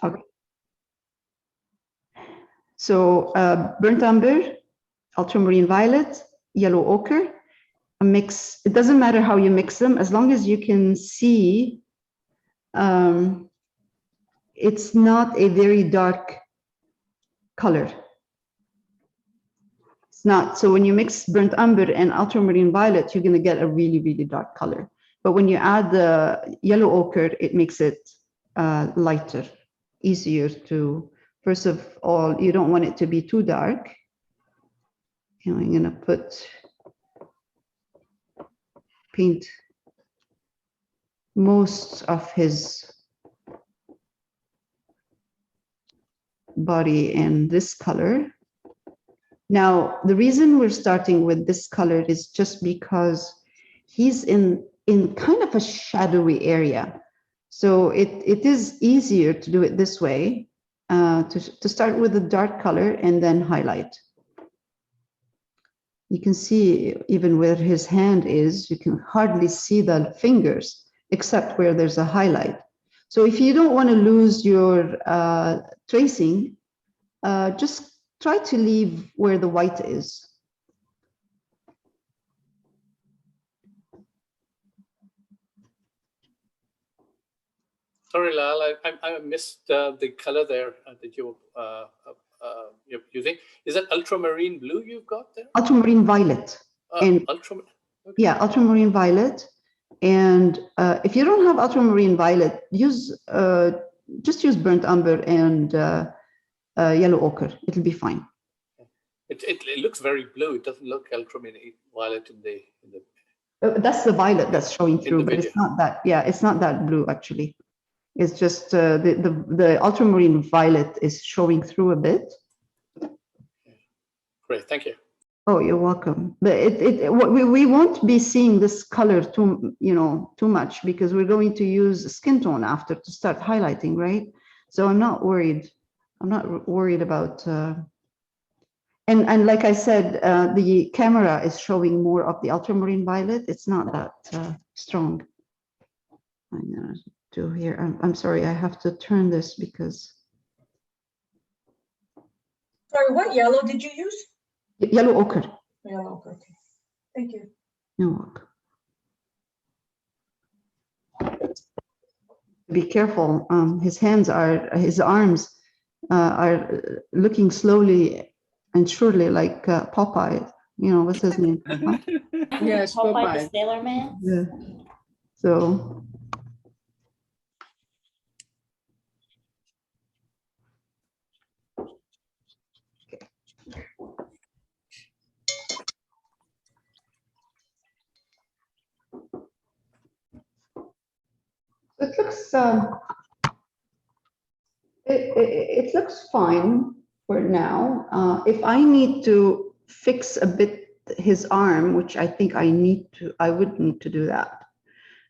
Okay. So burnt umber, ultramarine violet, yellow ochre, a mix. It doesn't matter how you mix them, as long as you can see it's not a very dark color. It's not. So when you mix burnt umber and ultramarine violet, you're going to get a really, really dark color. But when you add the yellow ochre, it makes it lighter, easier to, first of all, you don't want it to be too dark. And I'm going to paint most of his body in this color. Now, the reason we're starting with this color is just because he's in kind of a shadowy area. So it is easier to do it this way, to start with a dark color and then highlight. You can see even where his hand is, you can hardly see the fingers except where there's a highlight. So if you don't want to lose your tracing, just try to leave where the white is. Sorry, Lal, I missed the color there that you're using. Is that ultramarine blue you've got there? Ultramarine violet. And ultramarine. Okay. Yeah, ultramarine violet. And if you don't have ultramarine violet, just use burnt umber and yellow ochre. It'll be fine. It looks very blue. It doesn't look ultramarine violet in the. That's the violet that's showing through, but it's not that. Yeah, it's not that blue actually. It's just the ultramarine violet is showing through a bit. Great, thank you. Oh, you're welcome. But we won't be seeing this color too much because we're going to use skin tone after to start highlighting, right? So I'm not worried. I'm not worried about. And like I said, the camera is showing more of the ultramarine violet. It's not that strong. I'm gonna do here. I'm sorry. I have to turn this because. Sorry, what yellow did you use? Yellow ochre. Yellow ochre. Okay. Thank you. You're welcome. Be careful. His arms are looking slowly and surely like Popeye. You know, what's his name? Yes, Popeye the Sailor Man. Yeah. So. It looks it looks fine for now. If I need to fix a bit his arm, which I think I would need to do that.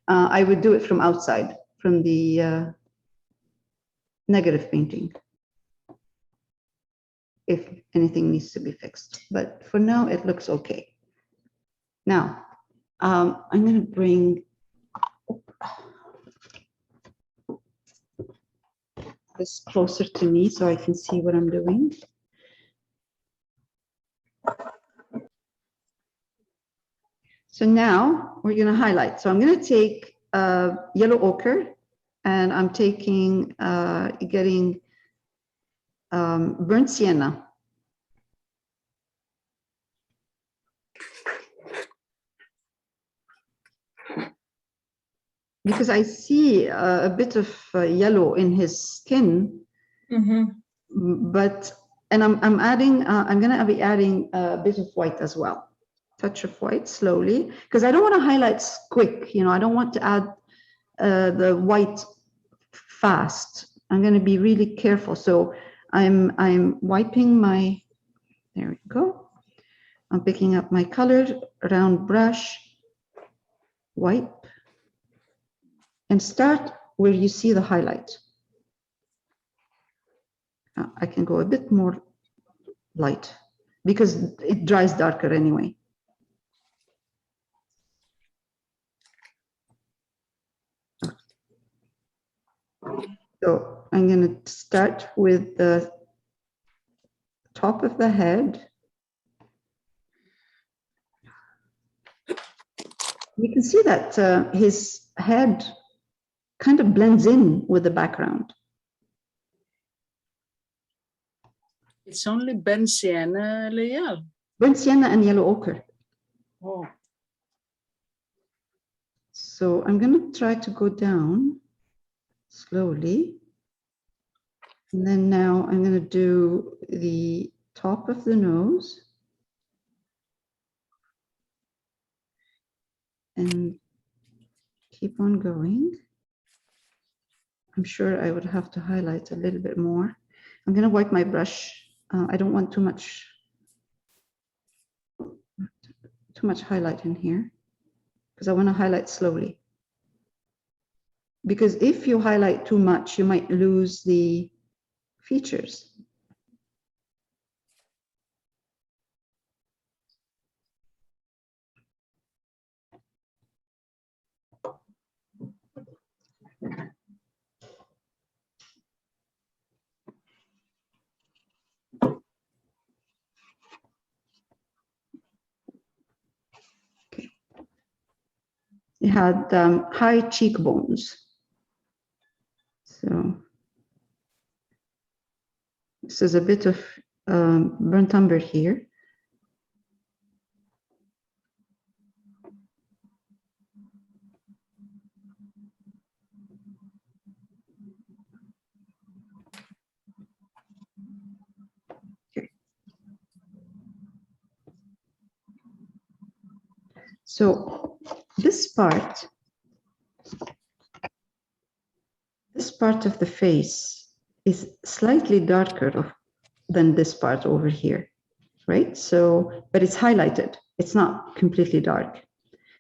I would do it from outside, from the negative painting, if anything needs to be fixed. But for now, it looks okay. Now, I'm going to bring this closer to me so I can see what I'm doing. So now we're going to highlight. So I'm going to take yellow ochre, and I'm taking getting burnt sienna. Because I see a bit of yellow in his skin, but I'm gonna be adding a bit of white as well, touch of white slowly, because I don't want to highlight quick. You know, I don't want to add the white fast. I'm going to be really careful. So I'm wiping my. There we go. I'm picking up my color, round brush, wipe. And start where you see the highlight. I can go a bit more light because it dries darker anyway. So I'm going to start with the top of the head. You can see that his head kind of blends in with the background. It's only burnt sienna, Leal. Burnt sienna and yellow ochre. Oh, So I'm going to try to go down slowly. And then now I'm going to do the top of the nose. And keep on going. I'm sure I would have to highlight a little bit more. I'm going to wipe my brush. I don't want too much highlight in here because I want to highlight slowly. Because if you highlight too much, you might lose the features. Okay. He had high cheekbones. So this is a bit of burnt umber here. Okay. So this part of the face is slightly darker than this part over here, right? So, but it's highlighted. It's not completely dark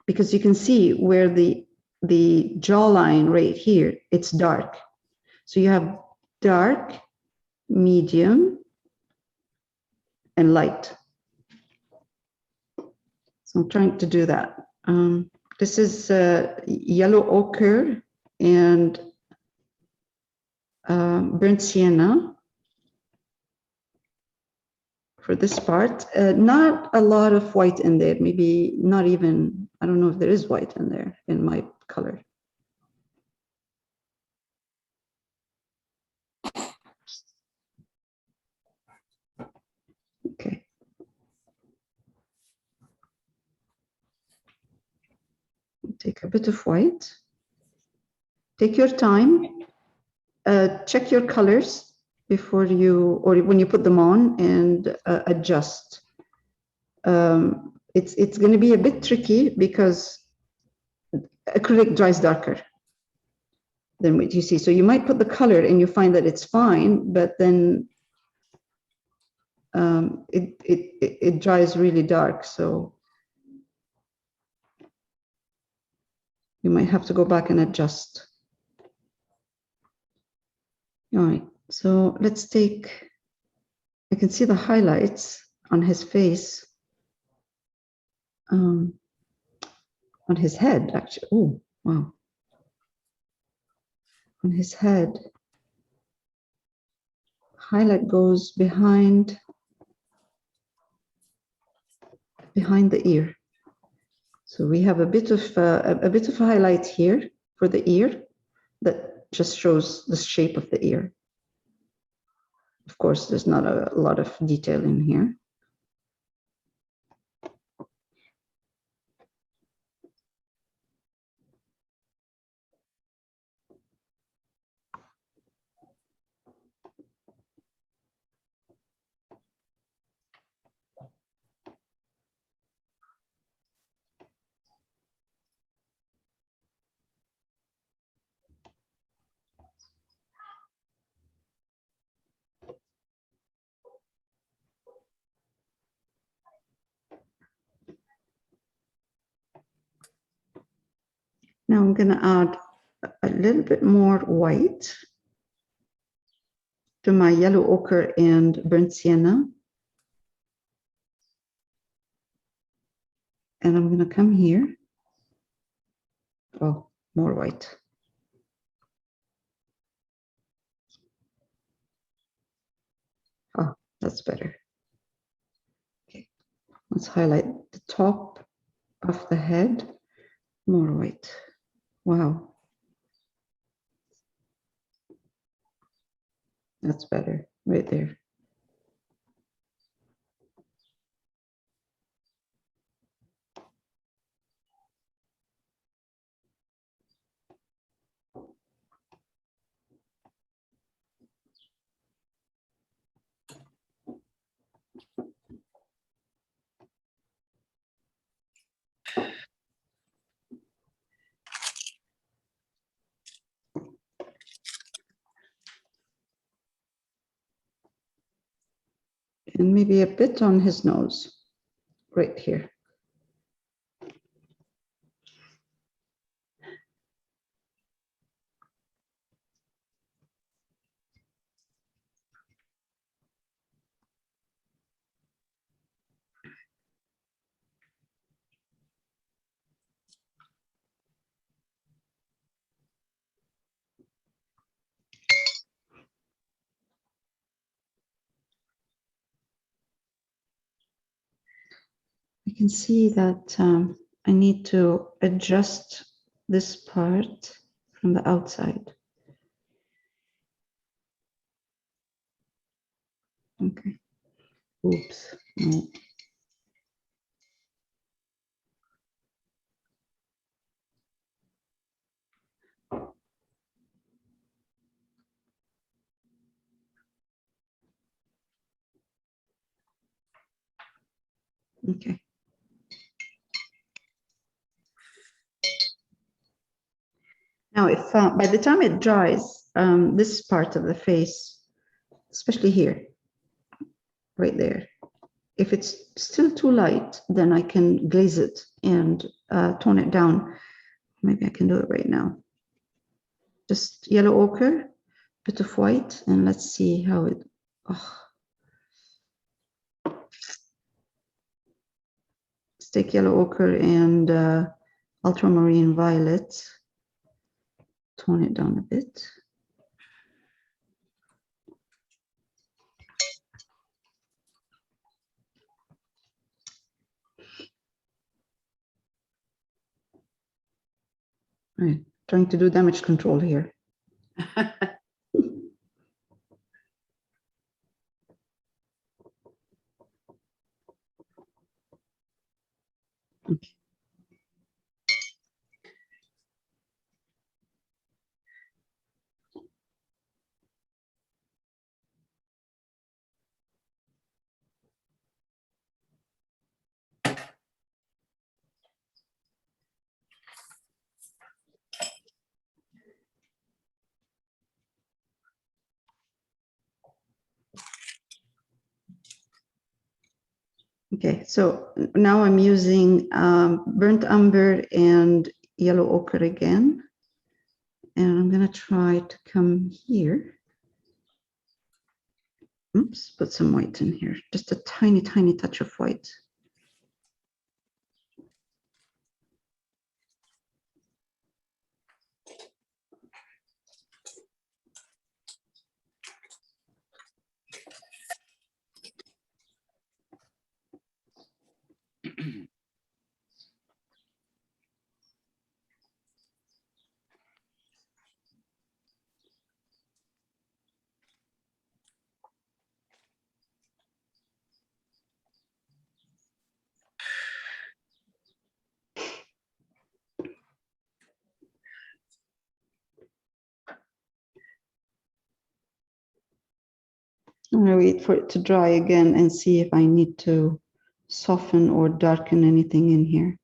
because you can see where the jawline right here, it's dark. So you have dark, medium, and light. So I'm trying to do that. This is yellow ochre and burnt sienna for this part. Not a lot of white in there, maybe not even, I don't know if there is white in there in my color. Okay. Take a bit of white. Take your time. Check your colors before you, or when you put them on, and adjust. It's going to be a bit tricky because acrylic dries darker than what you see. So you might put the color and you find that it's fine, but then it dries really dark. So you might have to go back and adjust. All right, so let's take, I can see the highlights on his face, on his head, actually. Oh, wow. On his head, highlight goes behind the ear. So we have a bit of highlight here for the ear that just shows the shape of the ear. Of course, there's not a lot of detail in here. Now I'm going to add a little bit more white to my yellow ochre and burnt sienna. And I'm going to come here. Oh, more white. That's better. Okay, let's highlight the top of the head. More white. Wow. That's better right there. And maybe a bit on his nose, right here. I can see that I need to adjust this part from the outside. Okay. Oops. No. Okay. Now, if by the time it dries, this part of the face, especially here, right there, if it's still too light, then I can glaze it and tone it down. Maybe I can do it right now. Just yellow ochre, bit of white, and let's see how it. Oh. Let's take yellow ochre and ultramarine violet. Tone it down a bit. Right, trying to do damage control here. Okay. Okay, so now I'm using burnt umber and yellow ochre again. And I'm gonna try to come here. Oops, put some white in here. Just a tiny, tiny touch of white. I'm gonna wait for it to dry again and see if I need to soften or darken anything in here.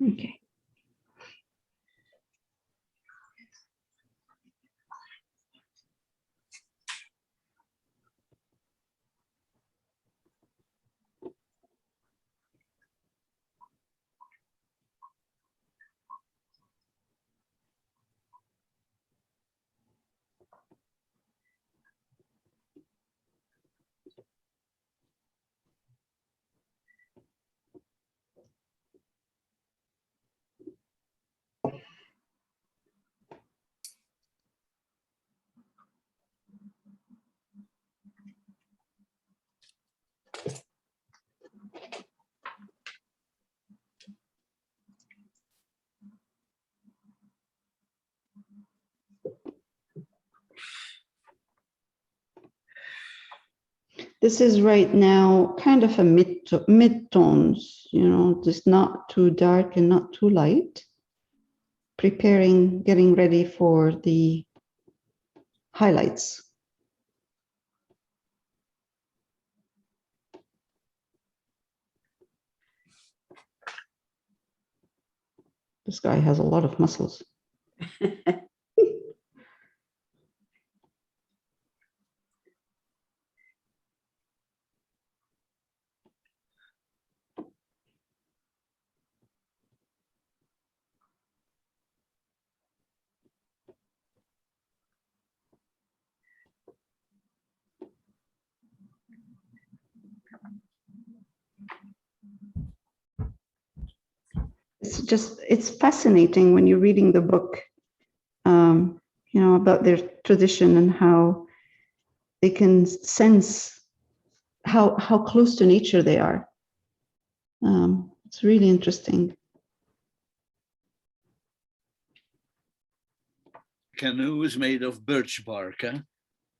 Okay. This is right now kind of a mid-tones, you know, just not too dark and not too light. Preparing, getting ready for the highlights. This guy has a lot of muscles. It's fascinating when you're reading the book, you know, about their tradition and how they can sense how close to nature they are. It's really interesting. Canoe is made of birch bark. Eh?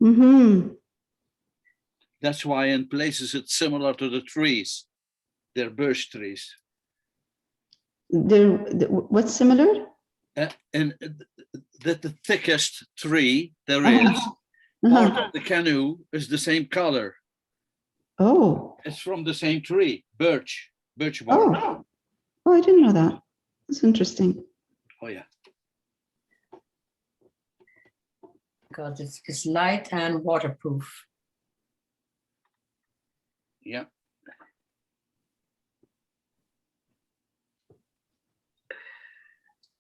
Mm-hmm. That's why in places it's similar to the trees. They're birch trees. What's similar? And the thickest tree there is, part of the canoe is the same color. Oh. It's from the same tree, birch bark. Oh, I didn't know that. That's interesting. Oh yeah. Because it's light and waterproof. Yeah.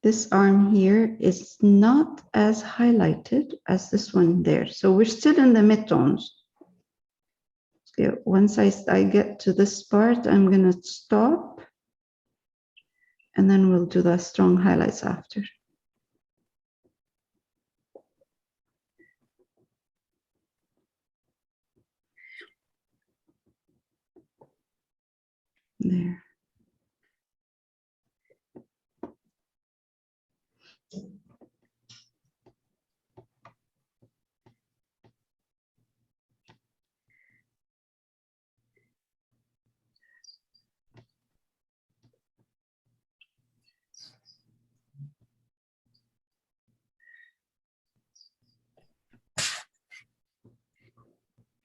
This arm here is not as highlighted as this one there. So we're still in the mid-tones. Okay, once I get to this part, I'm going to stop. And then we'll do the strong highlights after. There.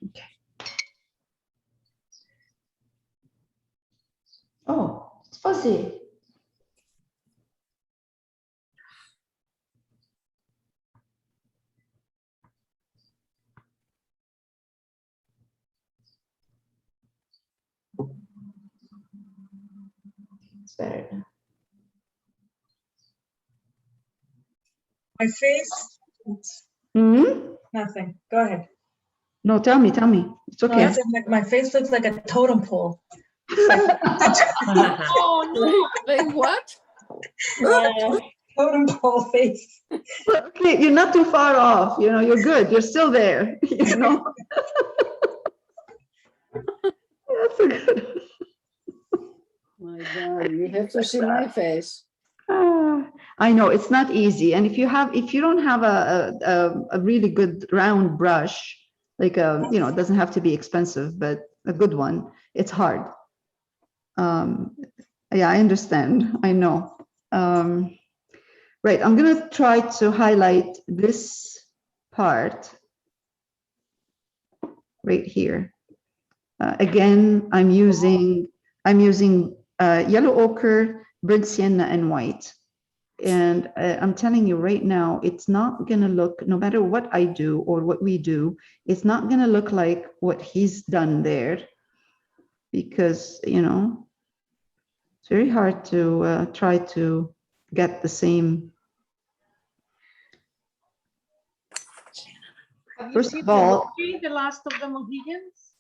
Okay. Oh, it's fuzzy. It's better now. My face, it's Hmm? nothing. Go ahead. No, tell me. It's No, I okay. said my face looks like a totem pole. Oh, no. Like what? Yeah. Totem pole face. Okay, you're not too far off. You know, you're good. You're still there. You know. That's a good. My God, you have to see my face. I know it's not easy, and if you don't have a really good round brush, like you know, it doesn't have to be expensive, but a good one, it's hard. Yeah, I understand. I know. Right, I'm gonna try to highlight this part right here. Again, I'm using yellow ochre, burnt sienna, and white. And I'm telling you right now, it's not going to look, no matter what I do or what we do, it's not going to look like what he's done there, because, you know, it's very hard to try to get the same. Have you First seen of the all, movie, The Last of the Mohicans?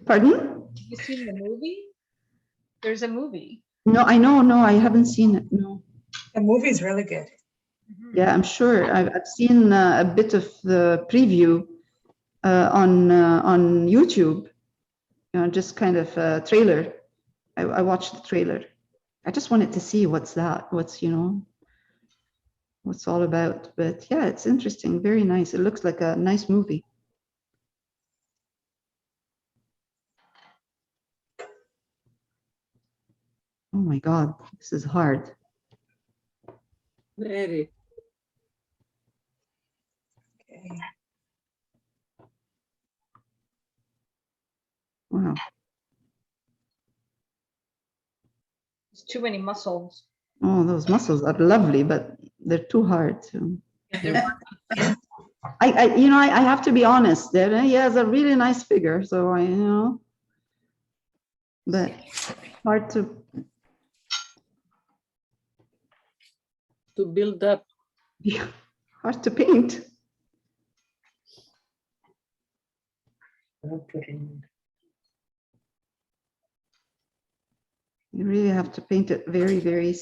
pardon? Have you seen the movie? There's a movie. No, I know, no, I haven't seen it, no. The movie's really good. Yeah, I'm sure. I've seen a bit of the preview on YouTube, you know, just kind of a trailer. I watched the trailer. I just wanted to see what's you know, what's all about. But yeah, it's interesting, very nice. It looks like a nice movie. Oh my God, this is hard. Very. Okay. Wow. There's too many muscles. Oh, those muscles are lovely, but they're too hard to. I have to be honest. There, he has a really nice figure, so but hard to. Build up. Yeah, hard to paint. You really have to paint it very, very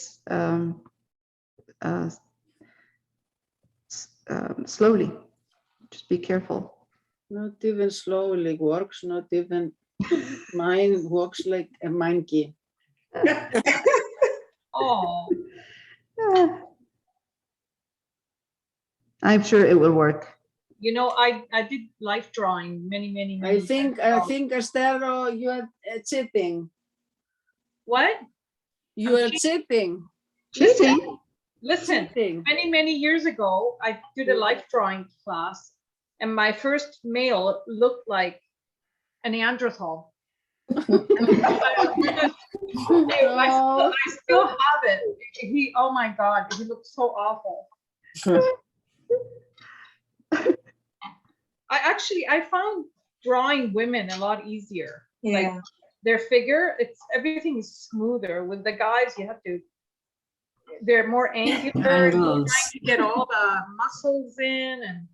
slowly. Just be careful. Not even slowly works, not even mine works like a monkey. Oh, Yeah. I'm sure it will work. you know, I did life drawing many I think years ago. Estero, you are cheating. What? You are cheating. Cheating? Listen, Cheating. many years ago, I did a life drawing class, and my first male looked like a Neanderthal. I still have it. Oh my God, he looked so awful. I found drawing women a lot easier. Like Yeah. their figure, everything is smoother. With the guys, they're more angular. You're trying to get all the muscles in, and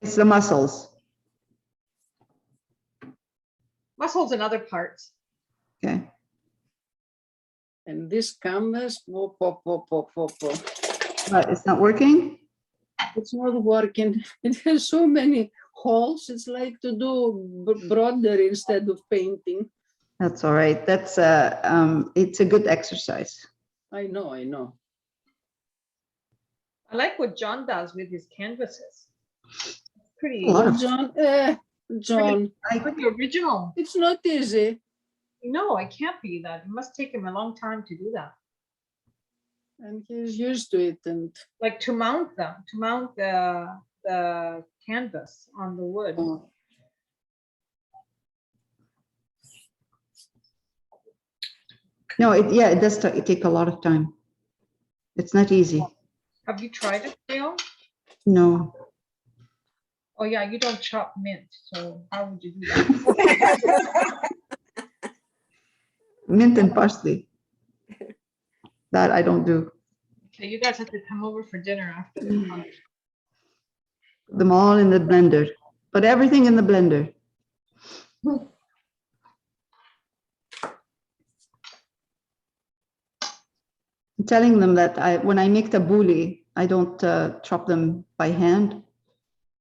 It's the muscles. muscles in other parts. Okay. And this canvas, But it's not working? it's not working. It has so many holes. It's like to do broader instead of painting. That's all right. That's it's a good exercise. I know. I like what John does with his canvases. Pretty, A lot of- John, pretty original. it's not easy. No, it can't be that. It must take him a long time to do that. And he's used to it. And Like to mount them, to mount the canvas on the wood. No, it does take a lot of time. It's not easy. Have you tried it, Dale? No. Oh yeah, you don't chop mint, so how would you do that? Mint and parsley. That I don't do. Okay, you guys have to come over for dinner after the lunch. Put them all in the blender. Put everything in the blender. I'm telling them that when I make tabbouleh, I don't chop them by hand.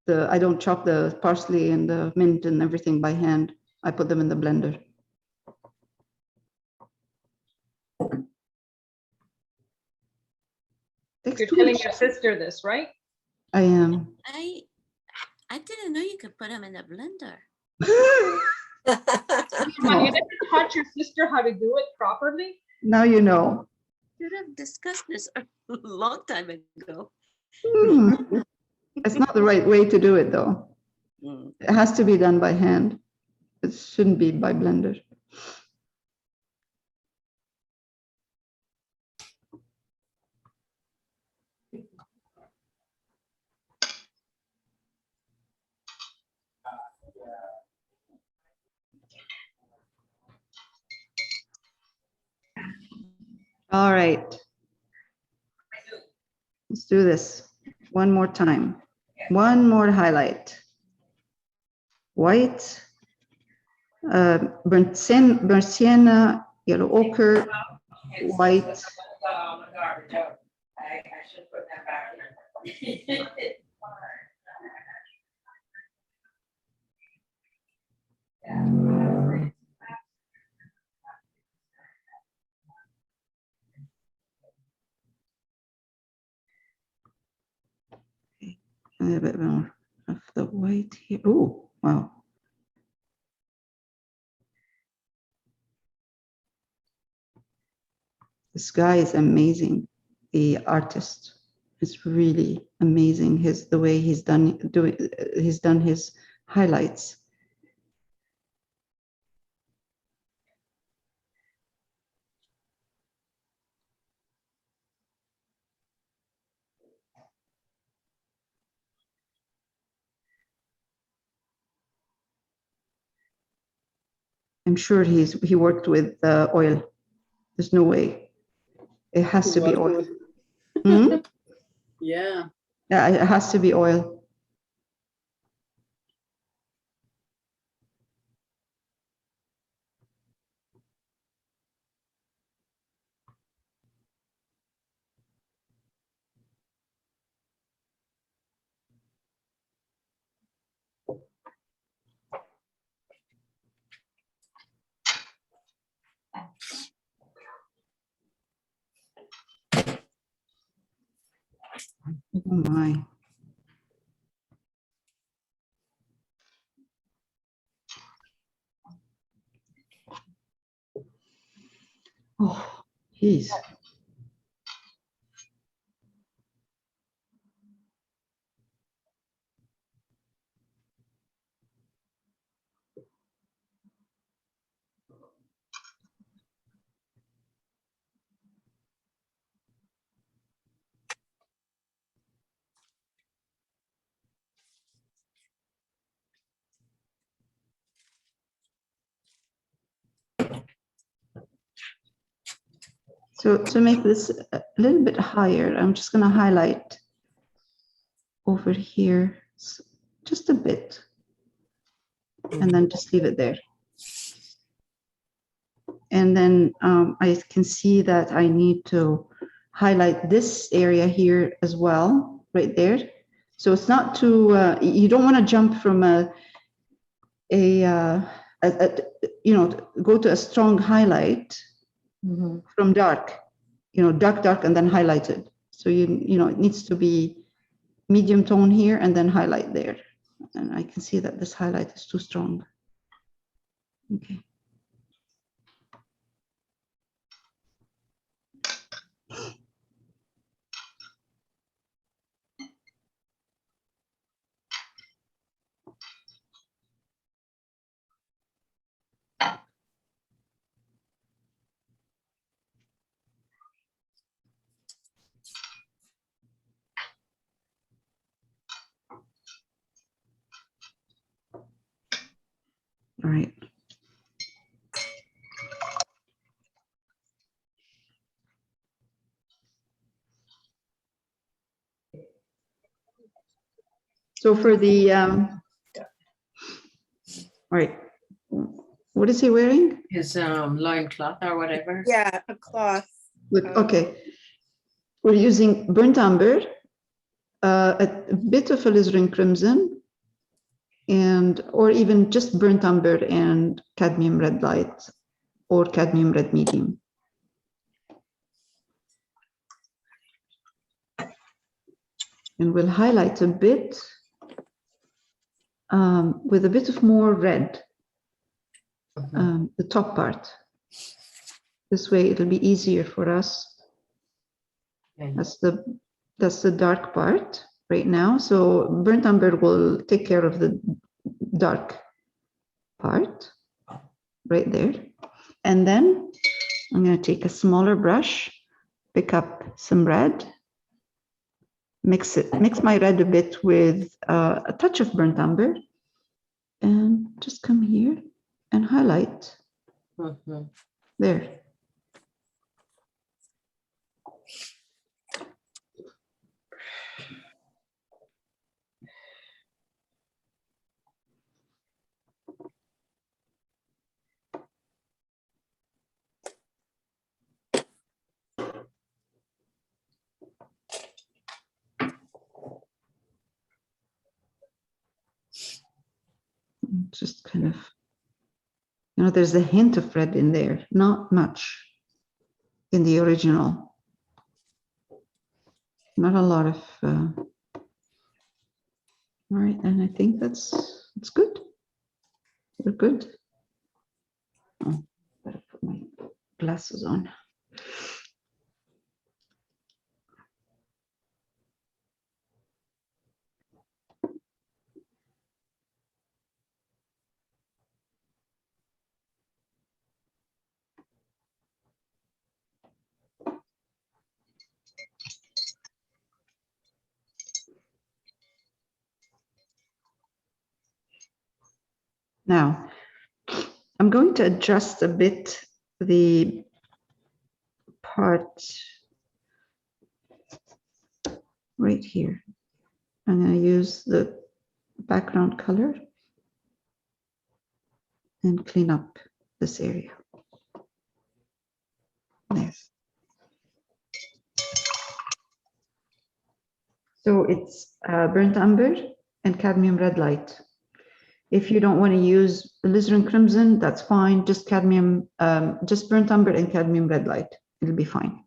I don't chop the parsley and the mint and everything by hand. I put them in the blender. You're telling your sister this, right? I am. I didn't know you could put them in a blender. Come on, you never taught your sister how to do it properly? Now you know. Should have discussed this a long time ago. It's not the right way to do it, though. It has to be done by hand. It shouldn't be by blender. All right. Let's do this one more time. One more highlight. White, burnt sienna, yellow ochre, white. A bit more of the white here. Oh, wow. This guy is amazing. The artist is really amazing. The way he's done his highlights. I'm sure he worked with oil. There's no way. It has to be oil. Hmm? Yeah. Yeah, it has to be oil. Oh my. Oh, jeez. So to make this a little bit higher, I'm just going to highlight over here just a bit, and then just leave it there. And then I can see that I need to highlight this area here as well, right there. So it's not too, you don't want to jump from you know, go to a strong highlight from dark, you know, dark, and then highlighted. So you know, it needs to be medium tone here and then highlight there. And I can see that this highlight is too strong. Okay. All right. So for the, all right, what is he wearing? His loincloth or whatever. Yeah, a cloth. Okay, we're using burnt umber, a bit of alizarin crimson, and or even just burnt umber and cadmium red light or cadmium red medium. And we'll highlight a bit with a bit of more red, the top part. This way it'll be easier for us. Okay. That's the dark part right now. So burnt umber will take care of the dark part right there. And then I'm going to take a smaller brush, pick up some red, mix my red a bit with a touch of burnt umber, and just come here and highlight there. Just kind of, you know, there's a hint of red in there, not much in the original. Not a lot of, all right, and I think that's good. We're good. Oh, better put my glasses on. Now, I'm going to adjust a bit the part right here. I'm going to use the background color and clean up this area. There. So it's burnt umber and cadmium red light. If you don't want to use alizarin crimson, that's fine. Just cadmium, just burnt umber and cadmium red light. It'll be fine.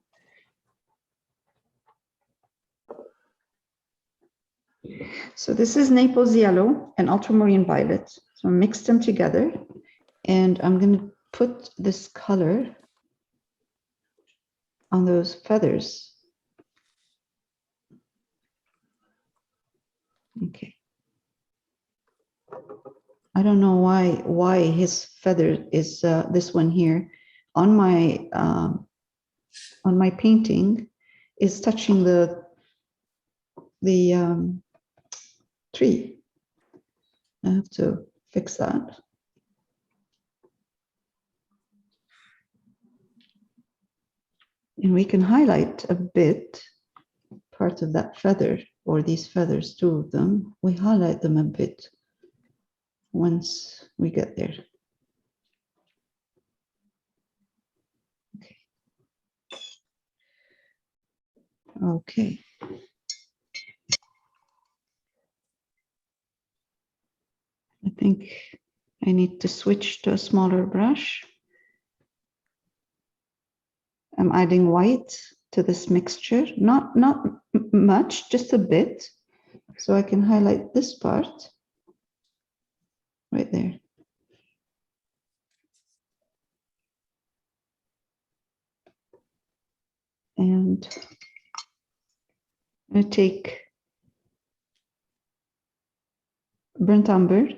So this is Naples yellow and ultramarine violet. So mix them together, and I'm going to put this color on those feathers. Okay. I don't know why his feather is this one here on my painting is touching the tree. I have to fix that. And we can highlight a bit part of that feather, or these feathers, two of them. We highlight them a bit once we get there. Okay. Okay. I think I need to switch to a smaller brush. I'm adding white to this mixture, not much, just a bit, so I can highlight this part right there. And I'm going to take burnt umber,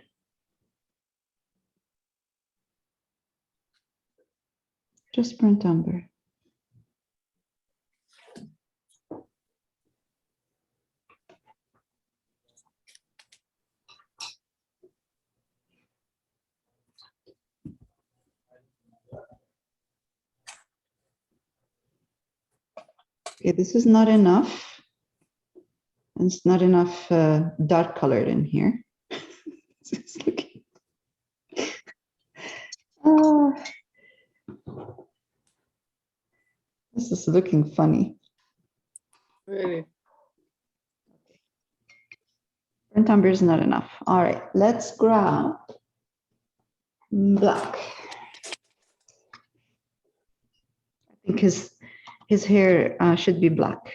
just burnt umber. Okay, this is not enough. And it's not enough dark color in here. It's looking... This is looking funny. Really. Burnt umber is not enough. All right, let's grab black. I think his hair should be black.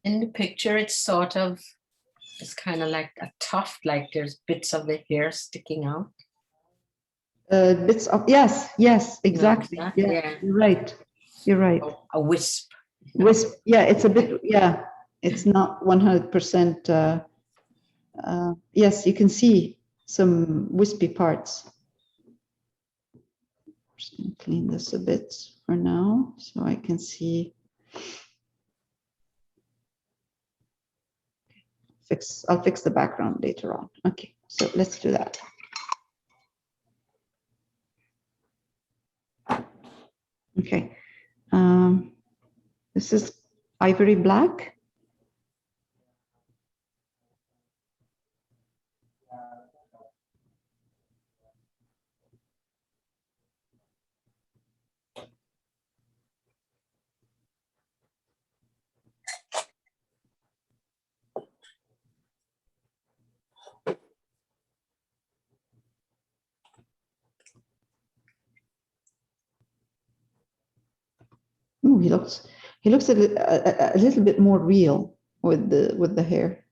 In the picture, it's kind of like a tuft, like there's bits of the hair sticking out. Bits of, yes, exactly. that? Yeah, Yeah. you're right. You're right. A wisp. Wisp, yeah, it's a bit, yeah, it's not 100%. Yes, you can see some wispy parts. Just gonna clean this a bit for now so I can see. I'll fix the background later on. Okay, so let's do that. Okay, this is ivory black. Ooh, he looks a little bit more real with the hair.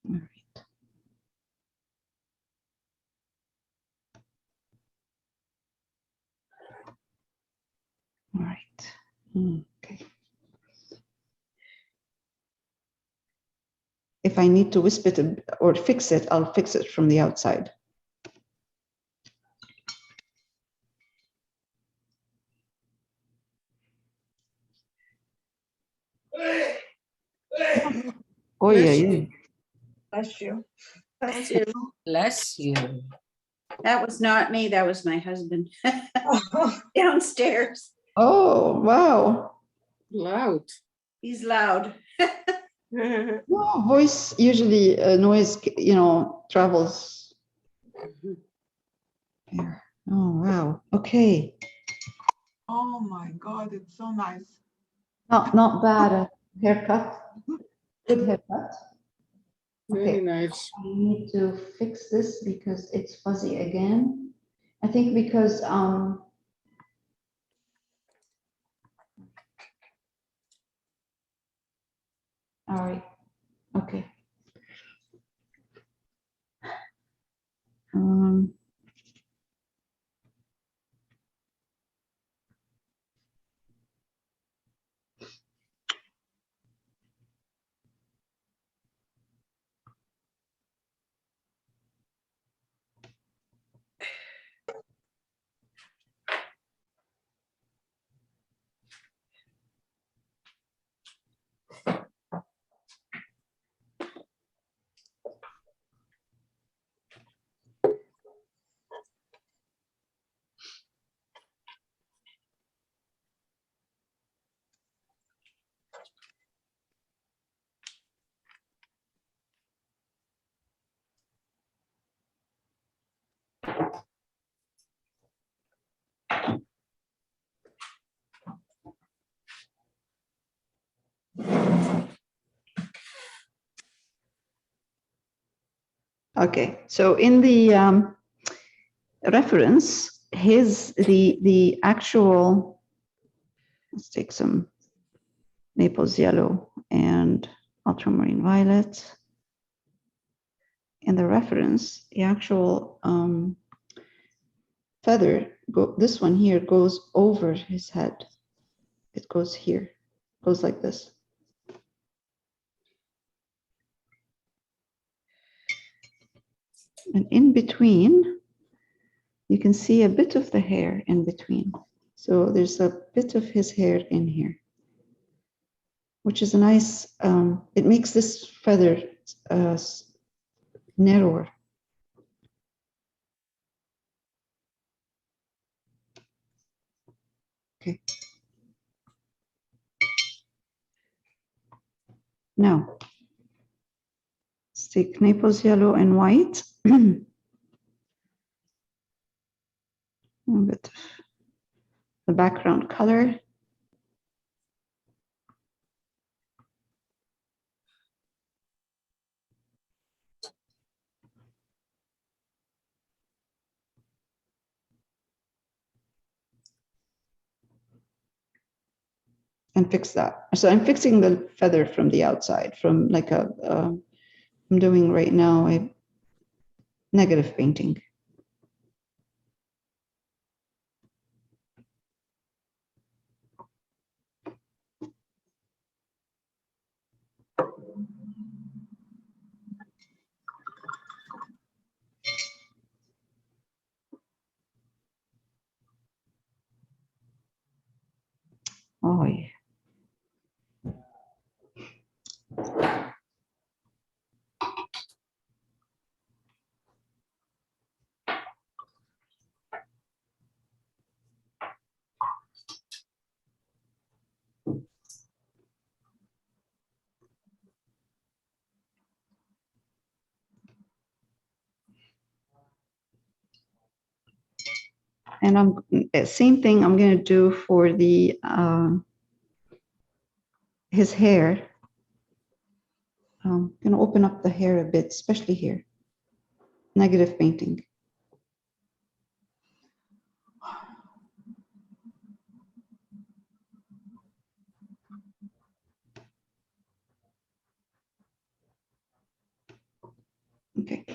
All right. All right. Okay. if I need to wisp it or fix it, I'll fix it from the outside. Oh yeah, yeah. Bless you. Bless you. Bless you. That was not me, that was my husband downstairs. Oh, wow. Loud. He's loud. No, voice usually noise, you know, travels. Here. Oh, wow. Okay. Oh my God, it's so nice. Not bad. Haircut. Good haircut. Very Okay. nice. I need to fix this because it's fuzzy again. I think because all right. Okay. Um okay. So in the reference, the actual, let's take some Naples yellow and ultramarine violet. In the reference, the actual feather, this one here goes over his head. It goes here, goes like this. And in between, you can see a bit of the hair in between. So there's a bit of his hair in here, which is a nice, it makes this feather narrower. Okay. Now, let's take Naples yellow and white. A bit of the background color. And fix that. So I'm fixing the feather from the outside, from like I'm doing right now a negative painting. Oh yeah. And I'm same thing I'm going to do for the his hair. I'm going to open up the hair a bit, especially here. Negative painting. Okay.